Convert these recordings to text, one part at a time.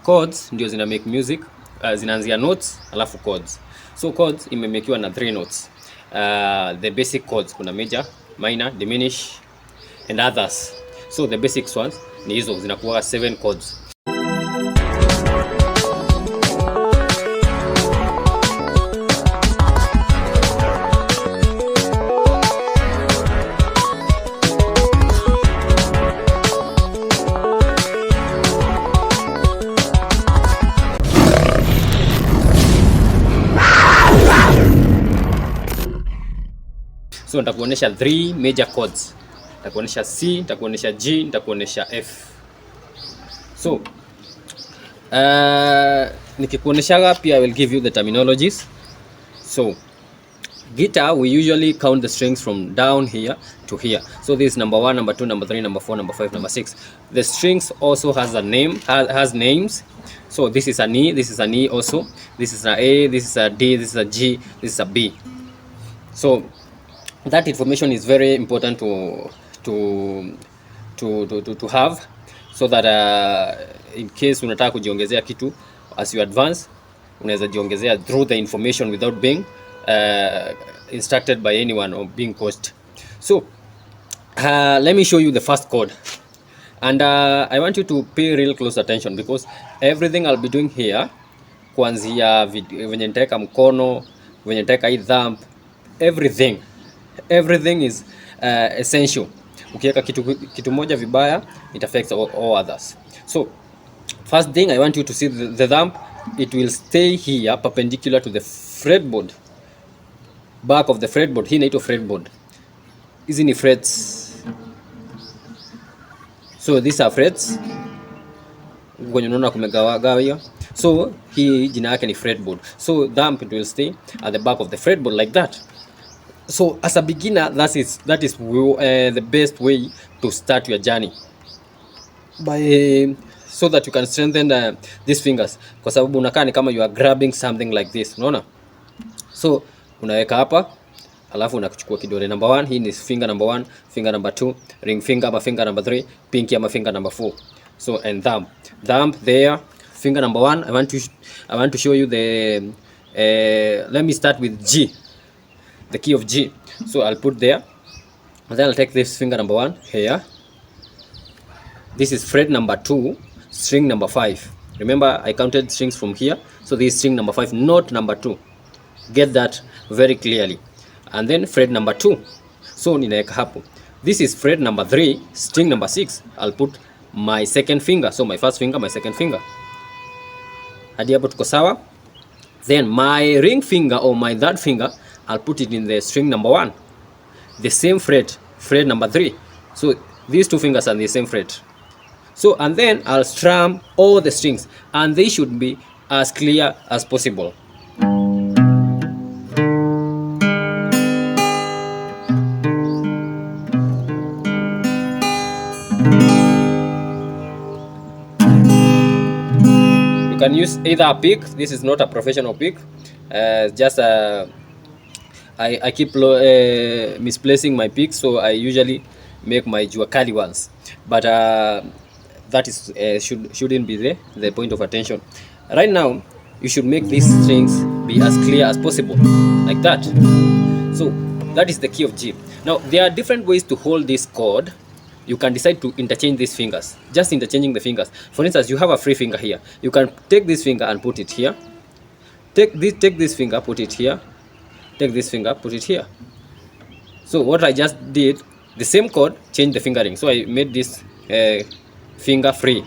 chords ndio zina make music, zinaanzia notes alafu chords. So chords imemekiwa na 3 notes. The basic chords kuna major, minor, diminish and others. So the basic ones ni hizo zinakuwa 7 chords. So nitakuonesha 3 major chords. Nitakuonesha C, nitakuonesha G, nitakuonesha F. So nikikuonesha pia I will give you the terminologies. So guitar, we usually count the strings from down here to here. So this is number 1, number 2, number 3, number 4, number 5, number 6. The strings also has a name, has names. So this is an E, this is an E also. This is an A, this is a D, this is a G, this is a B. So that information is very important to have, so that in case unataka kujiongezea kitu as you advance, unaweza jiongezea through the information without being instructed by anyone or being coached. So let me show you the first chord, and I want you to pay real close attention, because everything I'll be doing here, kuanzia venye nitaweka mkono, venye nitaweka hii thumb, everything is essential. Ukiweka kitu moja vibaya, it affects all others. So first thing, I want you to see the thumb. It will stay here perpendicular to the fretboard, back of the fretboard. Hii inaitwa fretboard. Hizi ni frets. So these are frets. Kwenye unaona kumegawa hiyo. So hii jina yake ni fretboard. So thumb, it will stay at the back of the fretboard like that. So as a beginner, that is the best way to start your journey, by so that you can strengthen these fingers, kwa sababu unakaa ni kama you are grabbing something like this, unaona. So unaweka hapa, alafu unakuchukua kidole number 1. Hii ni finger number 1, finger number 2, ring finger ama finger number 3, pinky ama finger number 4. So and thumb there, finger number 1. I want to show you the let me start with G, the key of G. So I'll put there, and then I'll take this finger number 1 here. This is fret number 2, string number 5. Remember, I counted strings from here, so this is string number 5, not number 2. Get that very clearly. And then fret number 2, so ninaeka hapo. This is fret number 3, string number 6. I'll put my second finger, so my first finger, my second finger. Hadi hapo tuko sawa. Then my ring finger or my third finger, I'll put it in the string number 1, the same fret number 3. So these two fingers are the same fret. So and then I'll strum all the strings, and they should be as clear as possible. You can use either a pick. This is not a professional pick, just I keep misplacing my picks, so I usually make my juakali ones, but that is shouldn't be the point of attention. Right now, you should make these strings be as clear as possible, like that. So that is the key of G. Now there are different ways to hold this chord. You can decide to interchange these fingers, just interchanging the fingers. For instance, you have a free finger here. You can take this finger and put it here. Take this finger, put it here. Take this finger, put it here. So what I just did, the same chord, change the fingering. So I made this finger free.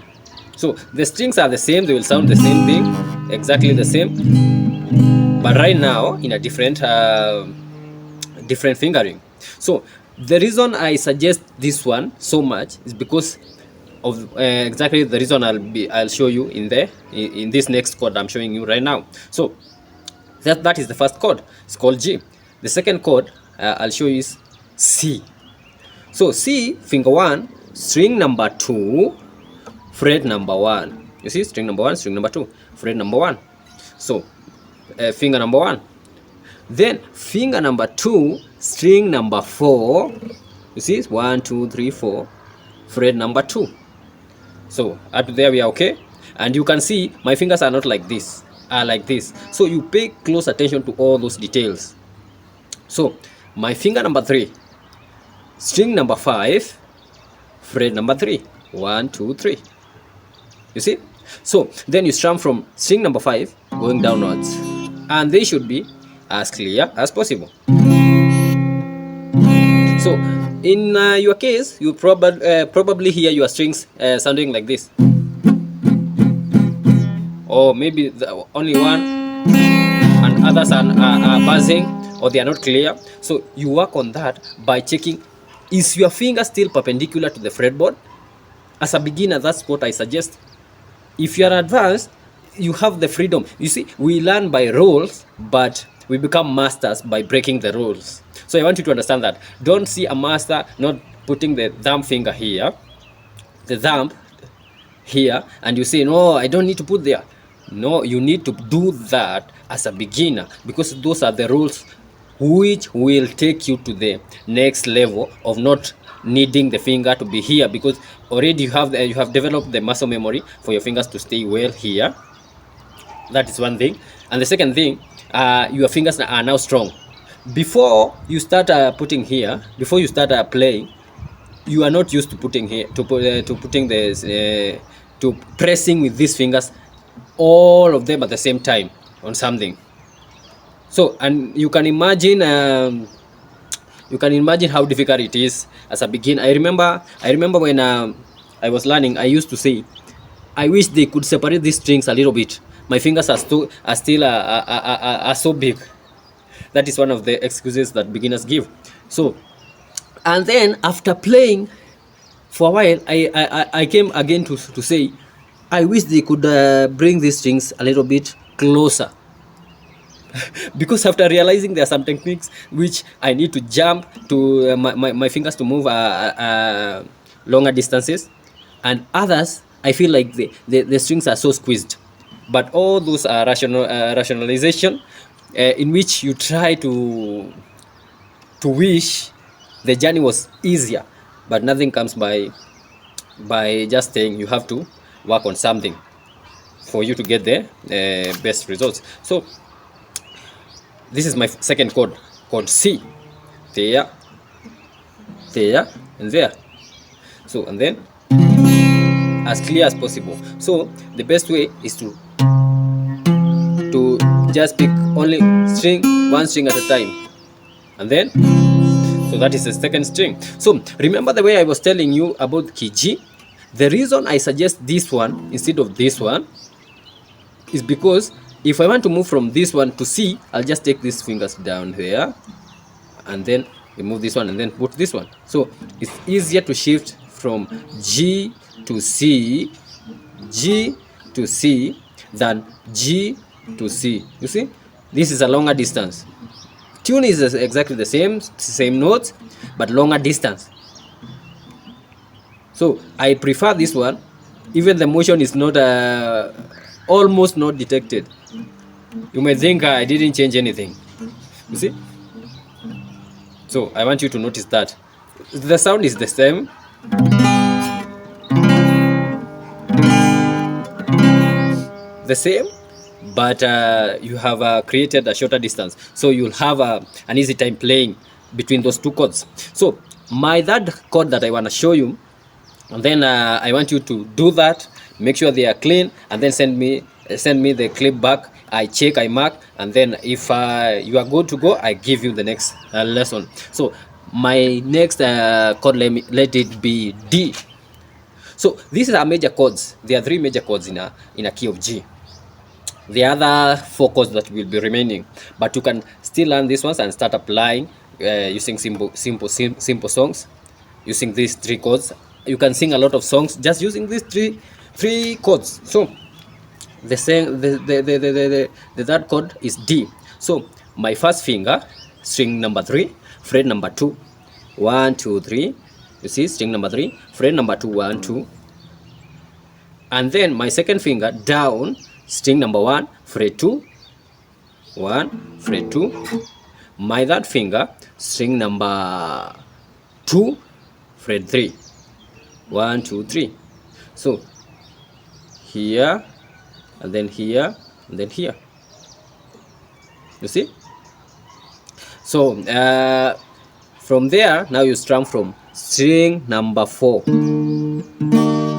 So the strings are the same, they will sound the same thing, exactly the same, but right now in a different fingering. So the reason I suggest this one so much is because of exactly the reason I'll show you in this next chord I'm showing you right now. So that is the first chord. It's called G. The second chord I'll show you is C. So C, finger 1, string number 2, fret number 1. You see, string number 1, string number 2, fret number 1. So finger number 1. Then finger number 2, string number 4. You see, 1, 2, 3, 4, fret number 2. So up to there we are okay. And you can see my fingers are not like this, are like this. So you pay close attention to all those details. So my finger number 3, string number 5, fret number 3, 1 2 3. You see? So then you strum from string number 5 going downwards, and they should be as clear as possible. So in your case, you probably hear your strings sounding like this, or maybe only one, and others are buzzing, or they are not clear. So you work on that by checking, is your finger still perpendicular to the fretboard? As a beginner, that's what I suggest. If you are advanced, you have the freedom. You see, we learn by rules, but we become masters by breaking the rules. So I want you to understand that. Don't see a master not putting the thumb finger here, the thumb here, and you say, no, I don't need to put there. No, you need to do that as a beginner, because those are the rules which will take you to the next level of not needing the finger to be here, because already you have developed the muscle memory for your fingers to stay well here. That is one thing. And the second thing, your fingers are now strong. Before you start putting here, before you start playing, you are not used to putting here, to putting this to pressing with these fingers, all of them at the same time on something. So, and you can imagine how difficult it is as a beginner. I remember when I was learning, I used to say, I wish they could separate these strings a little bit. My fingers are still so big. That is one of the excuses that beginners give. So, and then after playing for a while, I came again to say, I wish they could bring these strings a little bit closer. Because after realizing there are some techniques which I need to jump to my fingers to move longer distances, and others I feel like the strings are so squeezed. But all those are rationalization in which you try to wish the journey was easier, but nothing comes by just saying. You have to work on something for you to get the best results. So this is my second chord, chord C. There, and there. So, and then as clear as possible. So the best way is to just pick only one string at a time, and then, so that is the second string. So remember the way I was telling you about key G? The reason I suggest this one instead of this one is because if I want to move from this one to C, I'll just take these fingers down there, and then remove this one, and then put this one. So it's easier to shift from G to C, G to C, than G to C. You see, this is a longer distance. Tune is exactly the same notes, but longer distance. So I prefer this one. Even the motion is not almost not detected. You may think I didn't change anything. You see? So I want you to notice that the sound is the same. But you have created a shorter distance, so you'll have an easy time playing between those two chords. So my third chord that I want to show you, and then I want you to do that, make sure they are clean, and then send me the clip back. I check, I mark, and then if you are good to go, I give you the next lesson. So my next chord, let it be D. So these are major chords. There are 3 major chords in a key of G. The other 4 chords that will be remaining, but you can still learn these ones and start applying using simple songs using these 3 chords. You can sing a lot of songs just using these three chords. So the third chord is D. So my first finger, string number 3, fret number 2, 1 2 3. You see, string number 3, fret number 2, 1 2, and then my second finger down, string number 1, fret 2, 1, fret 2. My third finger, string number 2, fret 3, 1 2 3. So here, and then here, and then here. You see? So from there, now you strum from string number 4,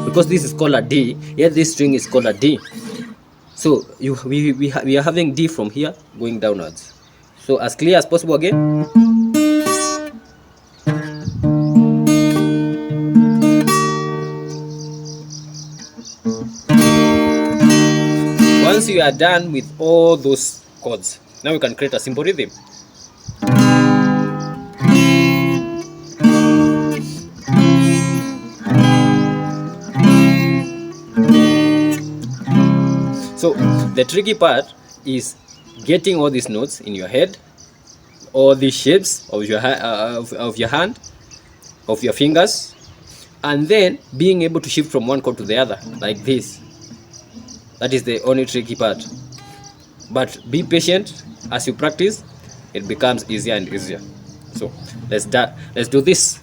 because this is called a D. Yet this string is called a D. So we are having D from here going downwards. So as clear as possible again. Once you are done with all those chords, now you can create a simple rhythm. So the tricky part is getting all these notes in your head, all these shapes of your hand, of your fingers, and then being able to shift from one chord to the other like this. That is the only tricky part. But be patient. As you practice, it becomes easier and easier. So let's do this.